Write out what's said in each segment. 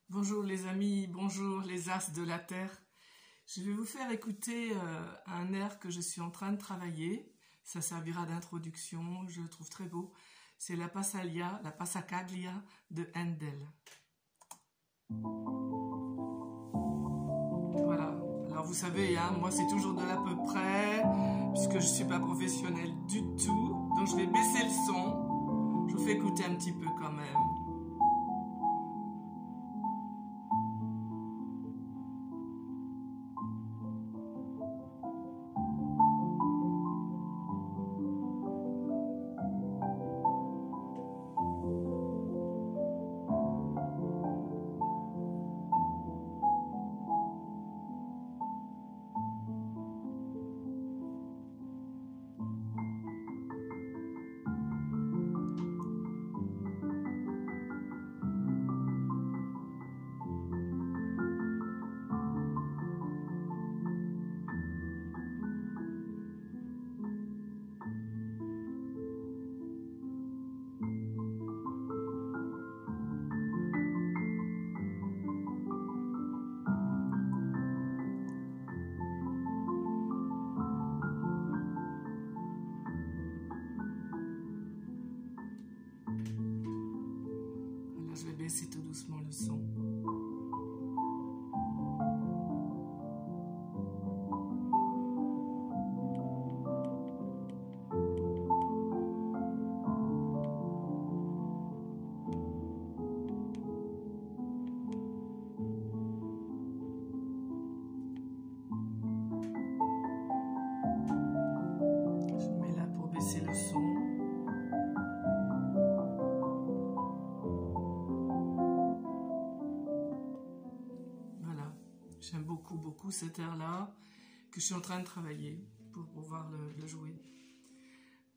Bonjour les amis, bonjour les as de la terre. Je vais vous faire écouter un air que je suis en train de travailler. Ça servira d'introduction, je le trouve très beau. C'est la Passacaglia de Handel. Voilà. Alors vous savez, hein, moi c'est toujours de l'à peu près, puisque je ne suis pas professionnelle du tout. Donc je vais baisser le son. Je vous fais écouter un petit peu quand même. Voilà, je vais baisser tout doucement le son. Je me mets là pour baisser le son. Voilà, j'aime beaucoup cet air-là que je suis en train de travailler pour pouvoir le jouer.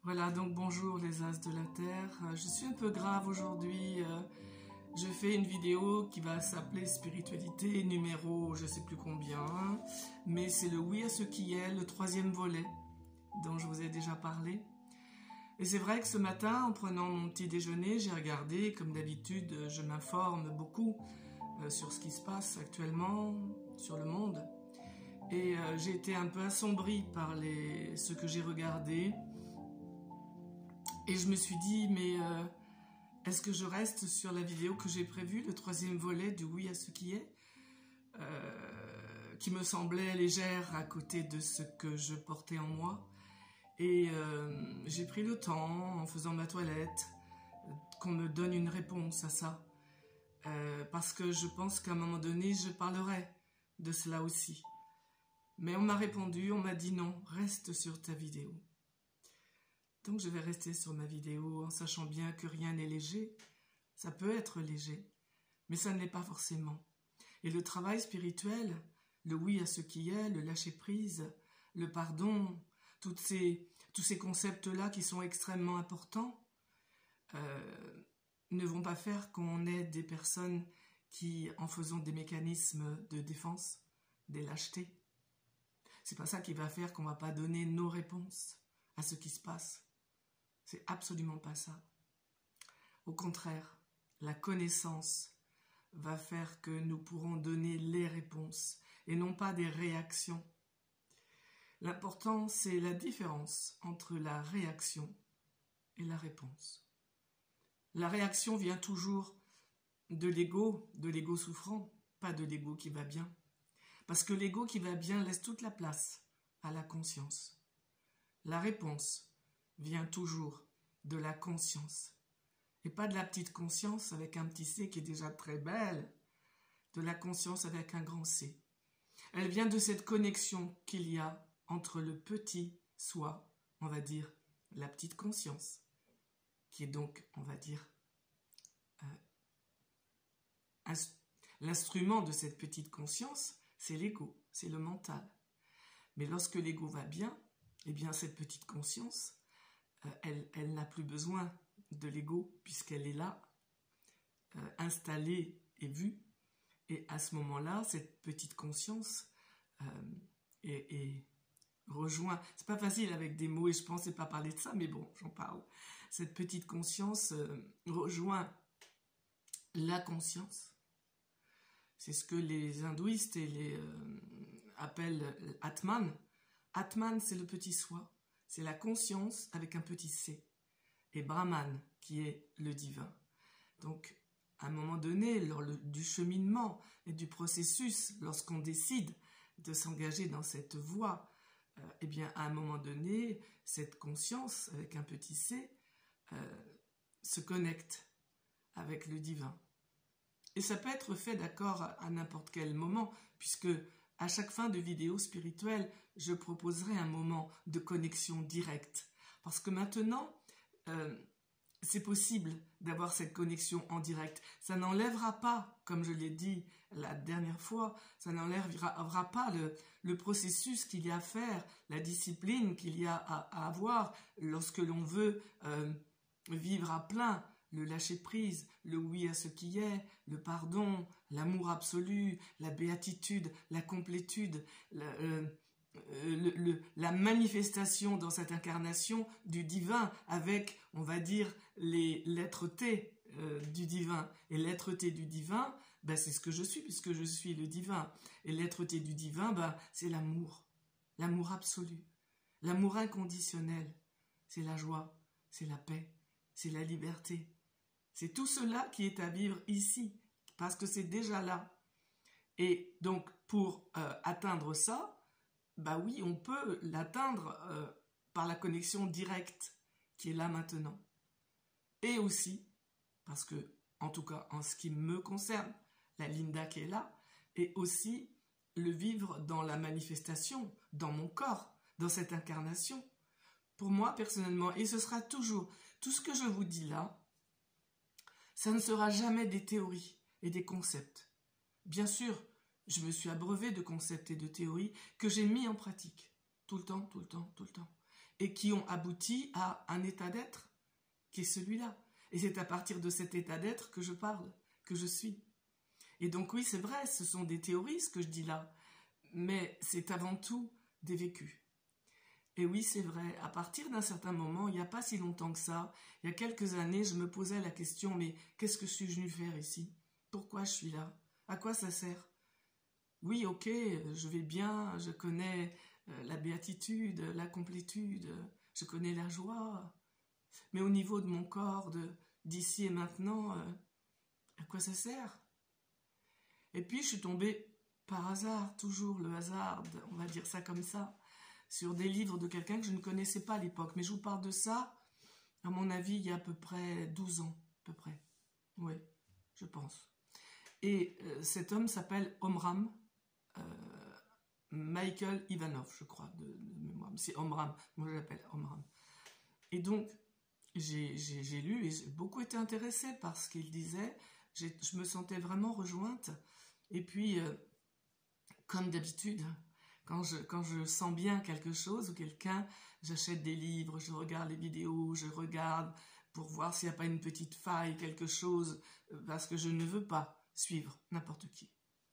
Voilà, donc bonjour les as de la terre. Je suis un peu grave aujourd'hui. Je fais une vidéo qui va s'appeler Spiritualité numéro je sais plus combien, mais c'est le oui à ce qui est, le 3e volet dont je vous ai déjà parlé. Et c'est vrai que ce matin, en prenant mon petit déjeuner, j'ai regardé, comme d'habitude, je m'informe beaucoup sur ce qui se passe actuellement sur le monde. Et j'ai été un peu assombrie par ce que j'ai regardé. Et je me suis dit, mais est-ce que je reste sur la vidéo que j'ai prévue, le 3e volet du oui à ce qui est, qui me semblait légère à côté de ce que je portais en moi. Et j'ai pris le temps, en faisant ma toilette, qu'on me donne une réponse à ça. Parce que je pense qu'à un moment donné, je parlerai de cela aussi. Mais on m'a répondu, on m'a dit non, reste sur ta vidéo. Donc je vais rester sur ma vidéo en sachant bien que rien n'est léger. Ça peut être léger, mais ça ne l'est pas forcément. Et le travail spirituel, le oui à ce qui est, le lâcher-prise, le pardon, tous ces concepts-là qui sont extrêmement importants, ne vont pas faire qu'on ait des personnes qui, en faisant des mécanismes de défense, des lâchetés, c'est pas ça qui va faire qu'on va pas donner nos réponses à ce qui se passe. C'est absolument pas ça. Au contraire, la connaissance va faire que nous pourrons donner les réponses et non pas des réactions. L'important, c'est la différence entre la réaction et la réponse. La réaction vient toujours de l'ego souffrant, pas de l'ego qui va bien. Parce que l'ego qui va bien laisse toute la place à la conscience. La réponse vient toujours de la conscience. Et pas de la petite conscience avec un petit C qui est déjà très belle, de la conscience avec un grand C. Elle vient de cette connexion qu'il y a entre le petit soi, on va dire la petite conscience, qui est donc, on va dire, l'instrument de cette petite conscience, c'est l'ego, c'est le mental. Mais lorsque l'ego va bien, eh bien cette petite conscience, elle n'a plus besoin de l'ego puisqu'elle est là, installée et vue. Et à ce moment-là, cette petite conscience rejoint. C'est pas facile avec des mots et je pensais pas parler de ça, mais bon, j'en parle. Cette petite conscience rejoint la conscience C'est ce que les hindouistes et les appellent Atman. Atman, c'est le petit soi, c'est la conscience avec un petit c. Et Brahman, qui est le divin. Donc, à un moment donné, lors du cheminement et du processus, lorsqu'on décide de s'engager dans cette voie, eh bien, à un moment donné, cette conscience, avec un petit c, se connecte avec le divin. Et ça peut être fait, d'accord, à n'importe quel moment, puisque à chaque fin de vidéo spirituelle, je proposerai un moment de connexion directe. Parce que maintenant, c'est possible d'avoir cette connexion en direct. Ça n'enlèvera pas, comme je l'ai dit la dernière fois, ça n'enlèvera pas le processus qu'il y a à faire, la discipline qu'il y a à avoir lorsque l'on veut vivre à plein, le lâcher-prise, le oui à ce qui est, le pardon, l'amour absolu, la béatitude, la complétude, la manifestation dans cette incarnation du divin avec, on va dire, les lettres T du divin. Et lettres T du divin, ben, c'est ce que je suis, puisque je suis le divin. Et lettres T du divin, ben, c'est l'amour, l'amour absolu, l'amour inconditionnel, c'est la joie, c'est la paix, c'est la liberté. C'est tout cela qui est à vivre ici, parce que c'est déjà là. Et donc, pour atteindre ça, bah oui, on peut l'atteindre par la connexion directe qui est là maintenant. Et aussi, parce que, en tout cas, en ce qui me concerne, la Linda qui est là, et aussi le vivre dans la manifestation, dans mon corps, dans cette incarnation. Pour moi, personnellement, et ce sera toujours, tout ce que je vous dis là, ça ne sera jamais des théories et des concepts. Bien sûr, je me suis abreuvée de concepts et de théories que j'ai mis en pratique, tout le temps, et qui ont abouti à un état d'être qui est celui-là. Et c'est à partir de cet état d'être que je parle, que je suis. Et donc oui, c'est vrai, ce sont des théories, ce que je dis là, mais c'est avant tout des vécus. Et oui, c'est vrai, à partir d'un certain moment, il n'y a pas si longtemps que ça, il y a quelques années, je me posais la question, mais qu'est-ce que je suis venu faire ici? Pourquoi je suis là? À quoi ça sert? Oui, ok, je vais bien, je connais la béatitude, la complétude, je connais la joie, mais au niveau de mon corps, d'ici et maintenant, à quoi ça sert? Et puis je suis tombée par hasard, toujours le hasard, on va dire ça comme ça, sur des livres de quelqu'un que je ne connaissais pas à l'époque. Mais je vous parle de ça, à mon avis, il y a à peu près 12 ans, à peu près. Oui, je pense. Et cet homme s'appelle Omram, Michael Ivanov, je crois, de mémoire. C'est Omram, moi je l'appelle Omram. Et donc, j'ai lu et j'ai beaucoup été intéressée par ce qu'il disait. Je me sentais vraiment rejointe. Et puis, comme d'habitude, quand je sens bien quelque chose ou quelqu'un, j'achète des livres, je regarde les vidéos, je regarde pour voir s'il n'y a pas une petite faille, quelque chose, parce que je ne veux pas suivre n'importe qui.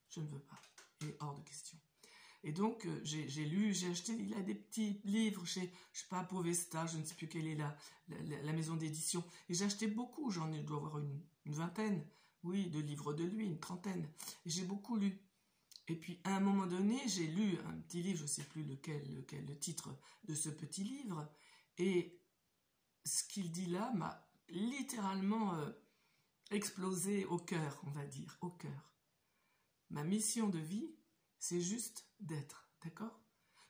Je ne veux pas. Il est hors de question. Et donc, j'ai lu, j'ai acheté, il a des petits livres chez, je sais pas, Povesta, je ne sais plus quelle est la maison d'édition. Et j'ai acheté beaucoup, je dois avoir une vingtaine, oui, de livres de lui, une trentaine. Et j'ai beaucoup lu. Et puis, à un moment donné, j'ai lu un petit livre, je ne sais plus le titre de ce petit livre, et ce qu'il dit là m'a littéralement explosé au cœur, on va dire, au cœur. Ma mission de vie, c'est juste d'être, d'accord?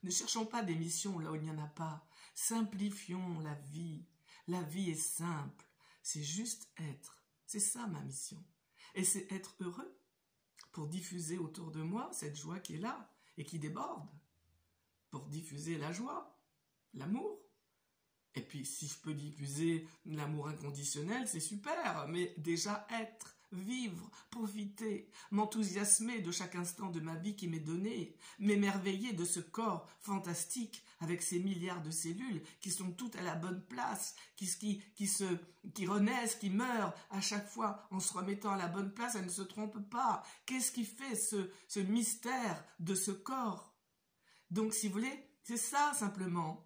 Ne cherchons pas des missions là où il n'y en a pas. Simplifions la vie. La vie est simple. C'est juste être. C'est ça ma mission. Et c'est être heureux pour diffuser autour de moi cette joie qui est là et qui déborde. Pour diffuser la joie, l'amour. Et puis si je peux diffuser l'amour inconditionnel, c'est super. Mais déjà être. Vivre, profiter, m'enthousiasmer de chaque instant de ma vie qui m'est donné, m'émerveiller de ce corps fantastique avec ses milliards de cellules qui sont toutes à la bonne place, qui renaissent, qui meurent à chaque fois en se remettant à la bonne place, elles ne se trompent pas. Qu'est-ce qui fait ce mystère de ce corps? Donc si vous voulez, c'est ça simplement.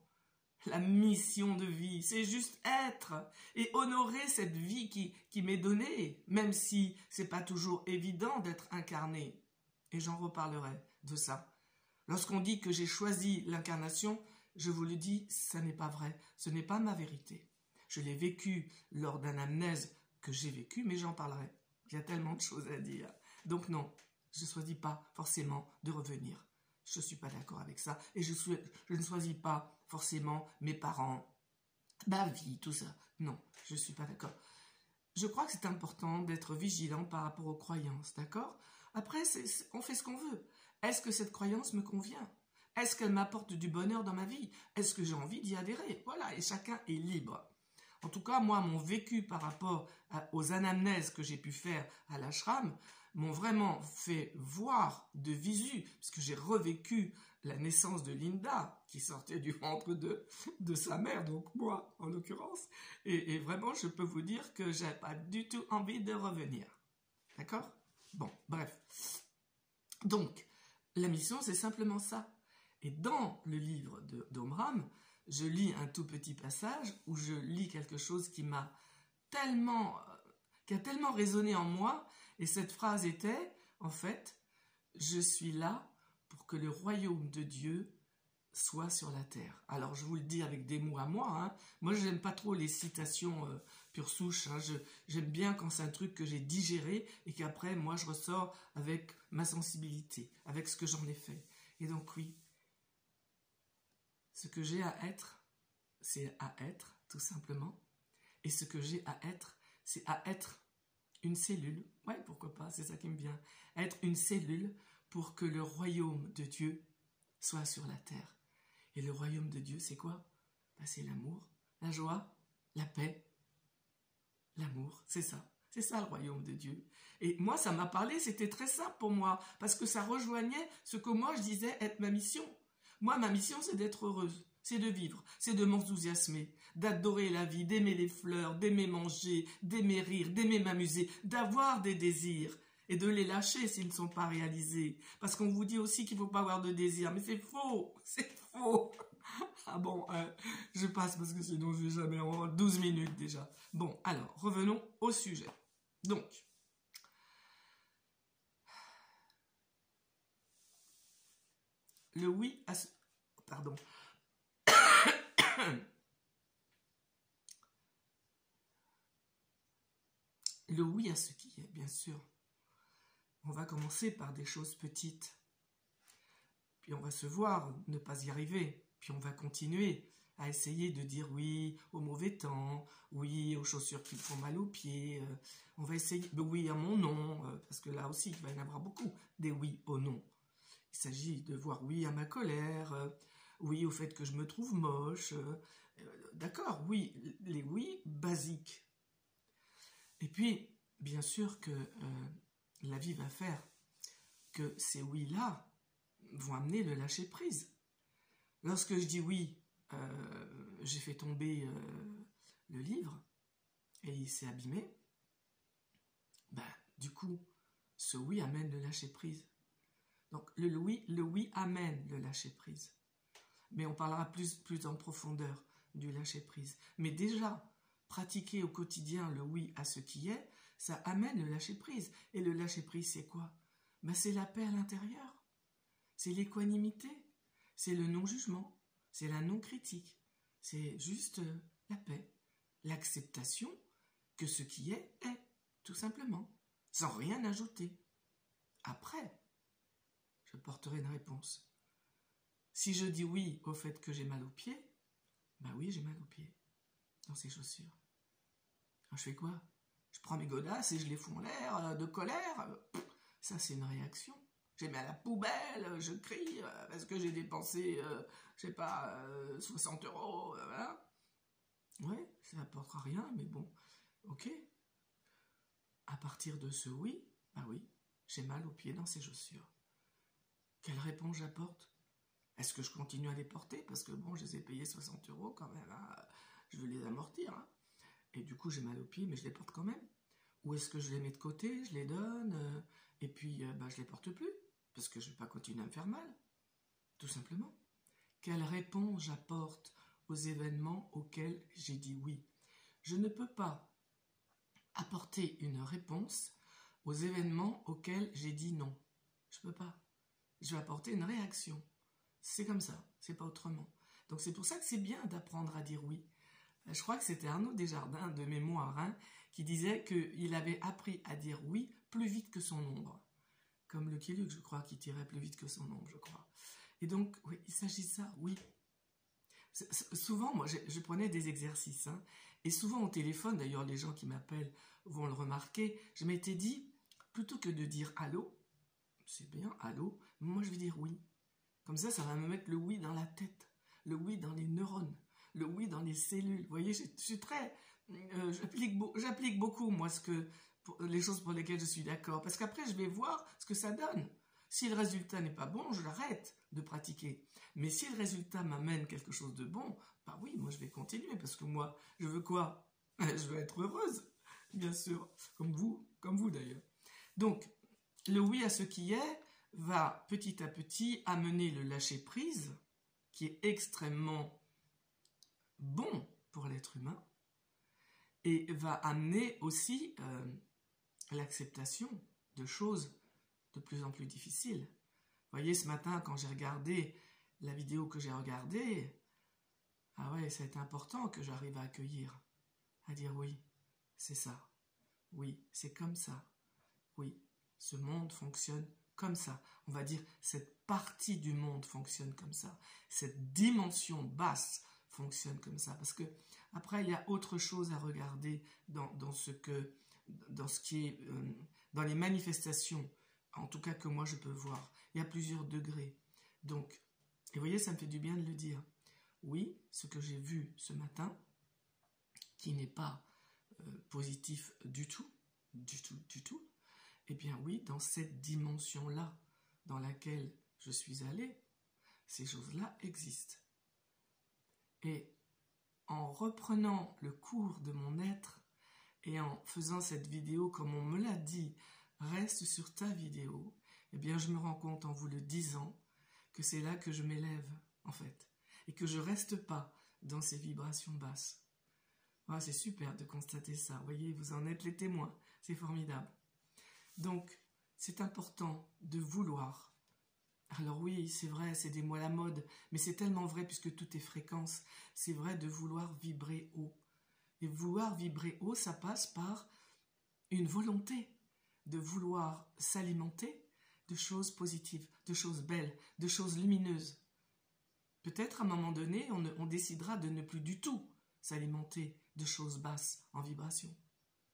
La mission de vie, c'est juste être et honorer cette vie qui m'est donnée, même si c'est pas toujours évident d'être incarné. Et j'en reparlerai de ça. Lorsqu'on dit que j'ai choisi l'incarnation, je vous le dis, ça n'est pas vrai. Ce n'est pas ma vérité. Je l'ai vécu lors d'un amnèse que j'ai vécu, mais j'en parlerai. Il y a tellement de choses à dire. Donc non, je ne choisis pas forcément de revenir. Je ne suis pas d'accord avec ça. Et je ne choisis pas forcément mes parents, ma vie, tout ça. Non, je ne suis pas d'accord. Je crois que c'est important d'être vigilant par rapport aux croyances, d'accord? Après, on fait ce qu'on veut. Est-ce que cette croyance me convient? Est-ce qu'elle m'apporte du bonheur dans ma vie? Est-ce que j'ai envie d'y adhérer? Voilà, et chacun est libre. En tout cas, moi, mon vécu par rapport aux anamnèses que j'ai pu faire à l'ashram m'ont vraiment fait voir de visu, parce que j'ai revécu la naissance de Linda, qui sortait du ventre de sa mère, donc moi, en l'occurrence. Et vraiment, je peux vous dire que j'ai pas du tout envie de revenir. D'accord? Bon, bref. Donc, la mission, c'est simplement ça. Et dans le livre d'Omram, je lis un tout petit passage où je lis quelque chose qui a tellement résonné en moi. Et cette phrase était, en fait, je suis là pour que le royaume de Dieu soit sur la terre. Alors, je vous le dis avec des mots à moi. Hein. Moi, je n'aime pas trop les citations pure souche. Hein. J'aime bien quand c'est un truc que j'ai digéré et qu'après, moi, je ressors avec ma sensibilité, avec ce que j'en ai fait. Et donc, oui, ce que j'ai à être, c'est à être, tout simplement. Et ce que j'ai à être, c'est à être une cellule. Ouais, pourquoi pas, c'est ça qui me vient. Être une cellule pour que le royaume de Dieu soit sur la terre. Et le royaume de Dieu, c'est quoi? Ben, c'est l'amour, la joie, la paix, l'amour, c'est ça. C'est ça le royaume de Dieu. Et moi, ça m'a parlé, c'était très simple pour moi, parce que ça rejoignait ce que moi je disais être ma mission. Moi, ma mission, c'est d'être heureuse, c'est de vivre, c'est de m'enthousiasmer, d'adorer la vie, d'aimer les fleurs, d'aimer manger, d'aimer rire, d'aimer m'amuser, d'avoir des désirs et de les lâcher s'ils ne sont pas réalisés. Parce qu'on vous dit aussi qu'il ne faut pas avoir de désirs, mais c'est faux, c'est faux. Ah bon, je passe parce que sinon je vais jamais avoir 12 minutes déjà. Bon, alors, revenons au sujet. Donc, le oui à ce... Pardon. Le oui à ce qui est, bien sûr. On va commencer par des choses petites. Puis on va se voir ne pas y arriver. Puis on va continuer à essayer de dire oui au mauvais temps, oui aux chaussures qui me font mal aux pieds. On va essayer de oui à mon nom, parce que là aussi, il va y en avoir beaucoup, des oui au non. Il s'agit de voir oui à ma colère, oui au fait que je me trouve moche. D'accord, oui, les oui basiques. Et puis, bien sûr que la vie va faire que ces oui-là vont amener le lâcher-prise. Lorsque je dis oui, j'ai fait tomber le livre et il s'est abîmé, ben, du coup, ce oui amène le lâcher-prise. Donc, le oui amène le lâcher-prise. Mais on parlera plus en profondeur du lâcher-prise. Mais déjà, pratiquer au quotidien le oui à ce qui est, ça amène le lâcher-prise. Et le lâcher-prise, c'est quoi? Ben, c'est la paix à l'intérieur. C'est l'équanimité. C'est le non-jugement. C'est la non-critique. C'est juste la paix. L'acceptation que ce qui est, tout simplement. Sans rien ajouter. Après, je porterai une réponse. Si je dis oui au fait que j'ai mal aux pieds, ben oui, j'ai mal aux pieds dans ces chaussures. Alors je fais quoi? Je prends mes godasses et je les fous en l'air de colère. Ça, c'est une réaction. Je les mets à la poubelle, je crie parce que j'ai dépensé, je sais pas, 60 €. Voilà. Ouais, ça n'apportera rien, mais bon, ok. À partir de ce oui, ben oui, j'ai mal aux pieds dans ces chaussures. Quelle réponse j'apporte? Est-ce que je continue à les porter? Parce que bon, je les ai payés 60 € quand même, hein. Je veux les amortir. Hein. Et du coup, j'ai mal aux pieds, mais je les porte quand même. Ou est-ce que je les mets de côté, je les donne, et puis je les porte plus? Parce que je ne vais pas continuer à me faire mal. Tout simplement. Quelle réponse j'apporte aux événements auxquels j'ai dit oui? Je ne peux pas apporter une réponse aux événements auxquels j'ai dit non. Je peux pas. Je vais apporter une réaction. C'est comme ça, c'est pas autrement. Donc c'est pour ça que c'est bien d'apprendre à dire oui. Je crois que c'était Arnaud Desjardins de mémoire, hein, qui disait qu'il avait appris à dire oui plus vite que son ombre. Comme Lucky Luke, je crois, qui tirait plus vite que son ombre, je crois. Et donc, oui, il s'agit de ça, oui. Souvent, moi, je prenais des exercices, hein, et souvent au téléphone, d'ailleurs, les gens qui m'appellent vont le remarquer, je m'étais dit, plutôt que de dire allô, c'est bien, allô, moi je vais dire oui. Comme ça va me mettre le oui dans la tête, le oui dans les neurones, le oui dans les cellules. Vous voyez, je suis très... j'applique beaucoup, moi, les choses pour lesquelles je suis d'accord. Parce qu'après, je vais voir ce que ça donne. Si le résultat n'est pas bon, je l'arrête de pratiquer. Mais si le résultat m'amène quelque chose de bon, bah oui, moi, je vais continuer. Parce que moi, je veux quoi? Je veux être heureuse, bien sûr. Comme vous d'ailleurs. Donc, le oui à ce qui est va petit à petit amener le lâcher-prise, qui est extrêmement bon pour l'être humain, et va amener aussi l'acceptation de choses de plus en plus difficiles. Vous voyez, ce matin, quand j'ai regardé la vidéo que j'ai regardée, ah ouais, ça a été important que j'arrive à accueillir, à dire oui, c'est ça, oui, c'est comme ça, oui, ce monde fonctionne comme ça. On va dire, cette partie du monde fonctionne comme ça, cette dimension basse fonctionne comme ça, parce que après, il y a autre chose à regarder dans les manifestations, en tout cas que moi je peux voir. Il y a plusieurs degrés. Donc, et vous voyez, ça me fait du bien de le dire. Oui, ce que j'ai vu ce matin, qui n'est pas positif du tout, eh bien oui, dans cette dimension-là, dans laquelle je suis allée, ces choses-là existent. Et en reprenant le cours de mon être et en faisant cette vidéo comme on me l'a dit, reste sur ta vidéo, eh bien je me rends compte en vous le disant que c'est là que je m'élève en fait et que je reste pas dans ces vibrations basses. Ah, c'est super de constater ça, vous voyez, vous en êtes les témoins, c'est formidable. Donc c'est important de vouloir. Alors oui, c'est vrai, c'est des mots à la mode, mais c'est tellement vrai puisque tout est fréquence. C'est vrai de vouloir vibrer haut. Et vouloir vibrer haut, ça passe par une volonté de vouloir s'alimenter de choses positives, de choses belles, de choses lumineuses. Peut-être à un moment donné, on décidera de ne plus du tout s'alimenter de choses basses en vibration.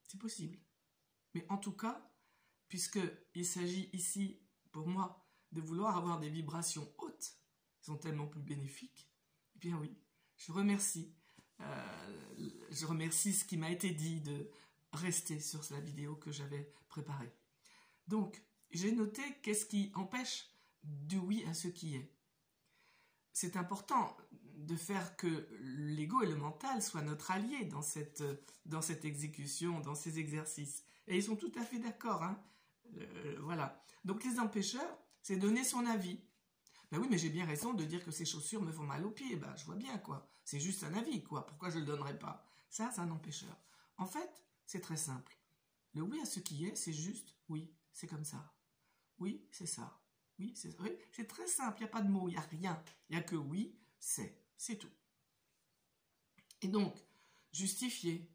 C'est possible. Mais en tout cas, puisqu'il s'agit ici, pour moi, de vouloir avoir des vibrations hautes, qui sont tellement plus bénéfiques, eh bien oui, je remercie ce qui m'a été dit de rester sur la vidéo que j'avais préparée. Donc, j'ai noté qu'est-ce qui empêche du oui à ce qui est. C'est important de faire que l'ego et le mental soient notre allié dans cette exécution, dans ces exercices. Et ils sont tout à fait d'accord, hein. Voilà. Donc les empêcheurs, c'est donner son avis. Ben oui, mais j'ai bien raison de dire que ces chaussures me font mal aux pieds. Ben, je vois bien, quoi. C'est juste un avis, quoi. Pourquoi je ne le donnerais pas? Ça, c'est un empêcheur. En fait, c'est très simple. Le oui à ce qui est, c'est juste oui, c'est comme ça. Oui, c'est ça. Oui, c'est très simple. Il n'y a pas de mots, il n'y a rien. Il n'y a que oui, c'est tout. Et donc, justifier,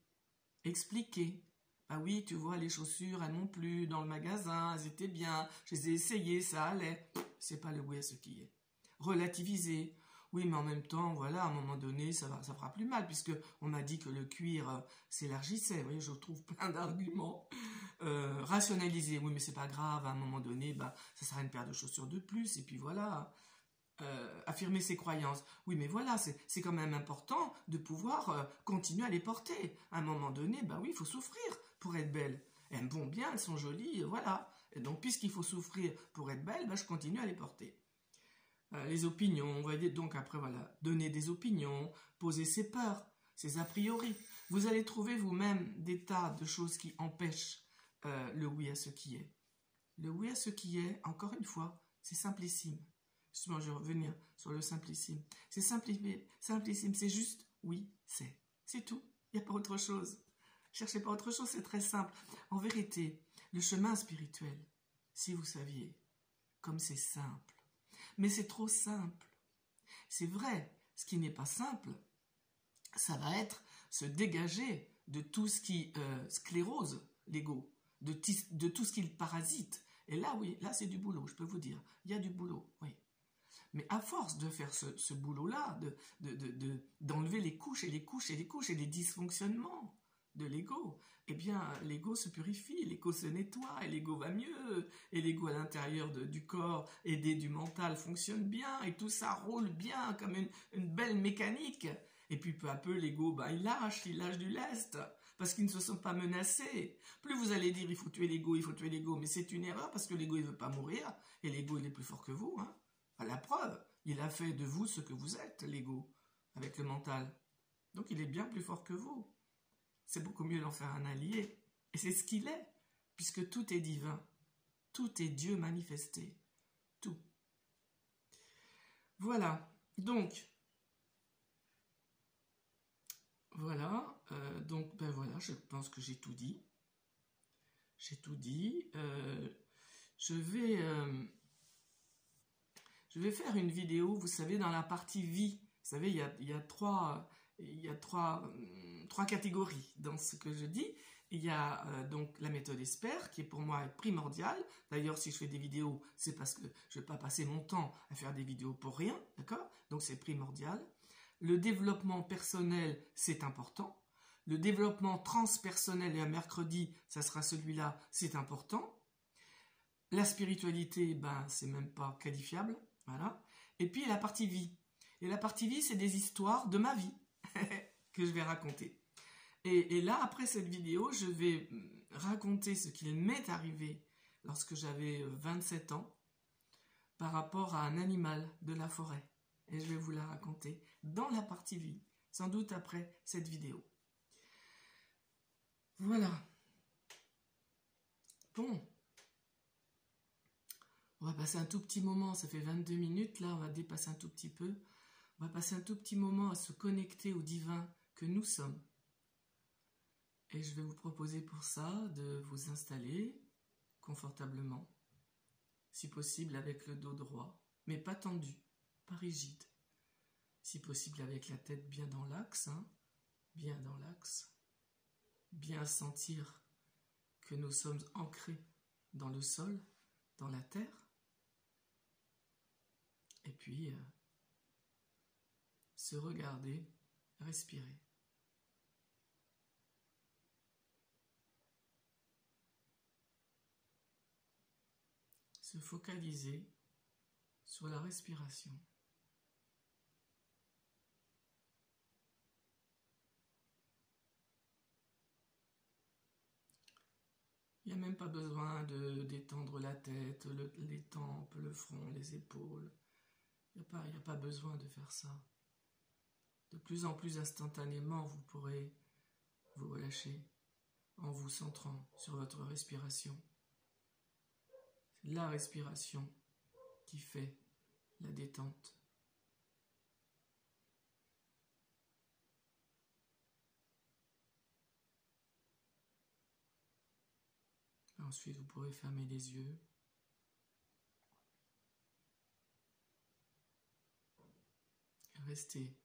expliquer. Ah oui, tu vois, les chaussures, elles m'ont plu dans le magasin, elles étaient bien, je les ai essayées, ça allait. C'est pas le oui à ce qui est. Relativiser. Oui, mais en même temps, voilà, à un moment donné, ça fera plus mal, puisque on m'a dit que le cuir s'élargissait. Vous voyez, je trouve plein d'arguments. Rationaliser. Oui, mais c'est pas grave, à un moment donné, bah, ça sera une paire de chaussures de plus, et puis voilà. Affirmer ses croyances. Oui, mais voilà, c'est quand même important de pouvoir continuer à les porter. À un moment donné, bah oui, il faut souffrir pour être belle. Elles me vont bien, elles sont jolies, voilà. Et donc, puisqu'il faut souffrir pour être belle, bah, je continue à les porter. Les opinions, on va dire, donc après, voilà, donner des opinions, poser ses peurs, ses a priori. Vous allez trouver vous-même des tas de choses qui empêchent le oui à ce qui est. Le oui à ce qui est, encore une fois, c'est simplissime. Justement, je vais revenir sur le simplissime. C'est simplissime, c'est juste oui, c'est tout. Il n'y a pas autre chose. Cherchez pas autre chose, c'est très simple. En vérité, le chemin spirituel, si vous saviez, comme c'est simple. Mais c'est trop simple. C'est vrai, ce qui n'est pas simple, ça va être se dégager de tout ce qui sclérose l'ego, de tout ce qui le parasite. Et là, oui, là c'est du boulot, je peux vous dire. Il y a du boulot, oui. Mais à force de faire ce boulot-là, d'enlever les couches et les couches et les couches et les dysfonctionnements de l'ego, eh bien, l'ego se purifie, l'ego se nettoie, et l'ego va mieux, et l'ego à l'intérieur du corps, aidé du mental, fonctionne bien, et tout ça roule bien comme une belle mécanique. Et puis peu à peu, l'ego, il lâche du lest, parce qu'ils ne se sentent pas menacés. Plus vous allez dire, il faut tuer l'ego, mais c'est une erreur, parce que l'ego, il ne veut pas mourir, et l'ego, il est plus fort que vous, hein. La preuve, il a fait de vous ce que vous êtes, l'ego, avec le mental. Donc il est bien plus fort que vous. C'est beaucoup mieux d'en faire un allié. Et c'est ce qu'il est, puisque tout est divin. Tout est Dieu manifesté. Tout. Voilà. Donc, voilà. Voilà, je pense que j'ai tout dit. J'ai tout dit. Je vais faire une vidéo, vous savez, dans la partie vie. Vous savez, il y a trois catégories dans ce que je dis. Il y a donc la méthode ESPER, qui est pour moi primordiale. D'ailleurs, si je fais des vidéos, c'est parce que je ne vais pas passer mon temps à faire des vidéos pour rien, d'accord? Donc c'est primordial. Le développement personnel, c'est important. Le développement transpersonnel, et un mercredi, ça sera celui-là, c'est important. La spiritualité, c'est même pas qualifiable. Voilà. Et puis la partie vie. Et la partie vie, c'est des histoires de ma vie que je vais raconter. Et là, après cette vidéo, je vais raconter ce qu'il m'est arrivé lorsque j'avais 27 ans par rapport à un animal de la forêt. Et je vais vous la raconter dans la partie vie, sans doute après cette vidéo. Voilà. Bon. On va passer un tout petit moment, ça fait 22 minutes, là on va dépasser un tout petit peu. On va passer un tout petit moment à se connecter au divin que nous sommes. Et je vais vous proposer pour ça de vous installer confortablement, si possible avec le dos droit, mais pas tendu, pas rigide. Si possible avec la tête bien dans l'axe, hein, bien dans l'axe. Bien sentir que nous sommes ancrés dans le sol, dans la terre. Et puis, se regarder, respirer. Se focaliser sur la respiration. Il n'y a même pas besoin de détendre la tête, les tempes, le front, les épaules. Il n'y a pas besoin de faire ça. De plus en plus instantanément, vous pourrez vous relâcher en vous centrant sur votre respiration. C'est la respiration qui fait la détente. Ensuite, vous pourrez fermer les yeux. Restez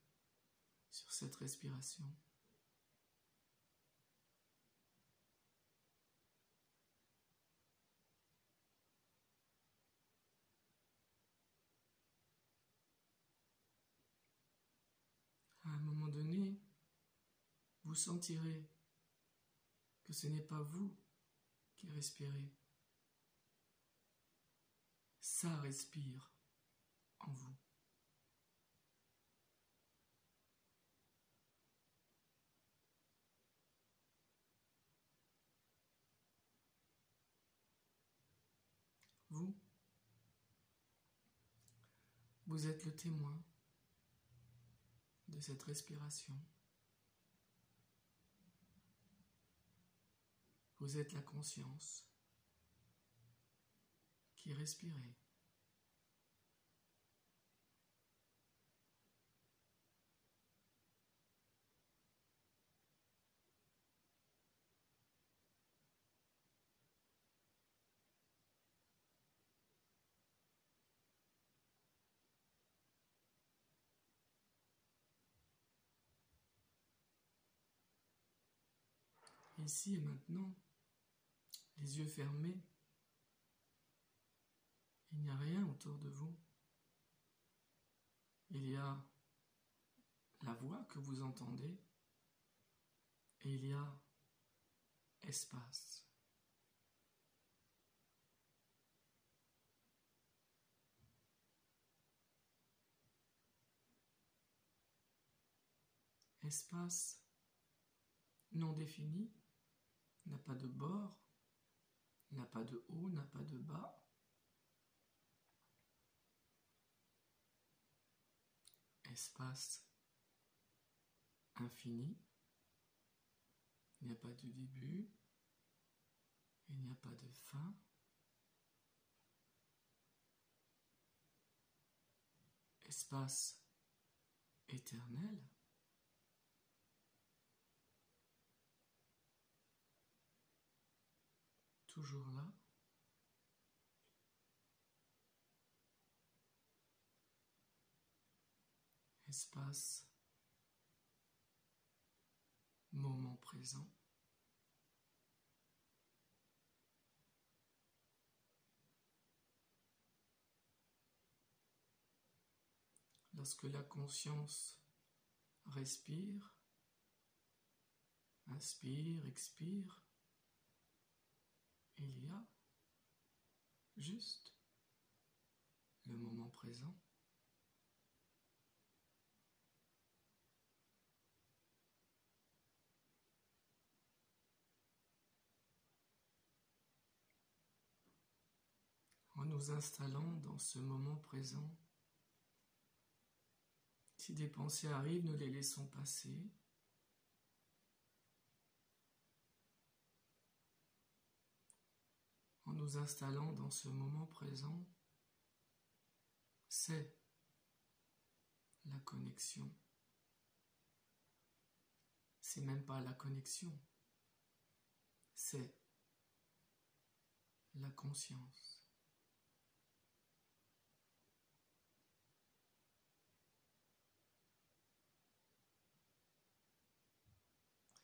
sur cette respiration. À un moment donné, vous sentirez que ce n'est pas vous qui respirez. Ça respire en vous. Vous êtes le témoin de cette respiration. Vous êtes la conscience qui respirez. ici et maintenant, les yeux fermés. Il n'y a rien autour de vous. Il y a la voix que vous entendez et il y a espace. Espace non défini, n'a pas de bord, n'a pas de haut, n'a pas de bas. Espace infini, il n'y a pas de début, il n'y a pas de fin. Espace éternel. Toujours là. Espace, moment présent. Lorsque la conscience respire, inspire, expire, il y a juste le moment présent. En nous installant dans ce moment présent, si des pensées arrivent, nous les laissons passer. En nous installant dans ce moment présent, c'est la connexion. C'est même pas la connexion, c'est la conscience.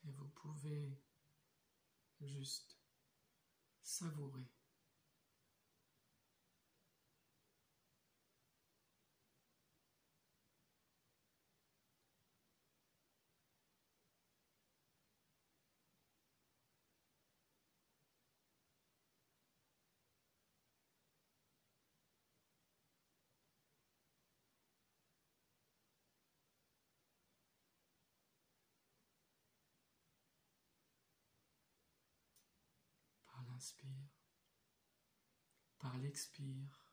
Et vous pouvez juste savourer. Par l'inspire, par l'expire,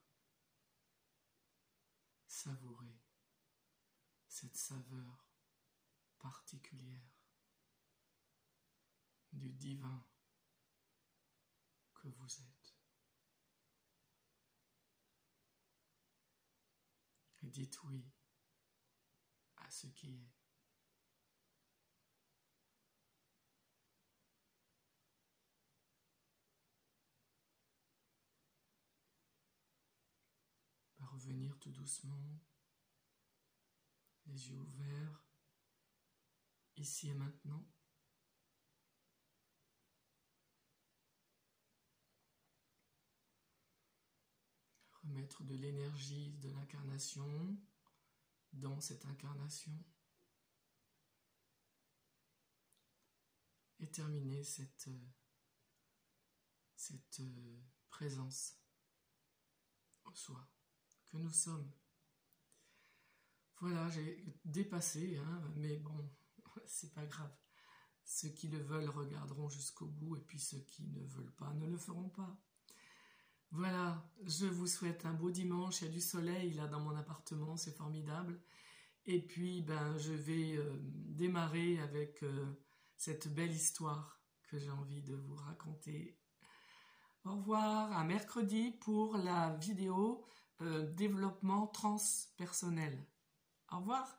savourez cette saveur particulière du divin que vous êtes. Et dites oui à ce qui est. Revenir tout doucement, les yeux ouverts, ici et maintenant. Remettre de l'énergie de l'incarnation dans cette incarnation. Et terminer cette présence au soi que nous sommes. Voilà, j'ai dépassé, mais bon, c'est pas grave. Ceux qui le veulent regarderont jusqu'au bout, et puis ceux qui ne veulent pas ne le feront pas. Voilà, je vous souhaite un beau dimanche, il y a du soleil là dans mon appartement, c'est formidable. Et puis, je vais démarrer avec cette belle histoire que j'ai envie de vous raconter. Au revoir, à mercredi pour la vidéo développement transpersonnel. Au revoir.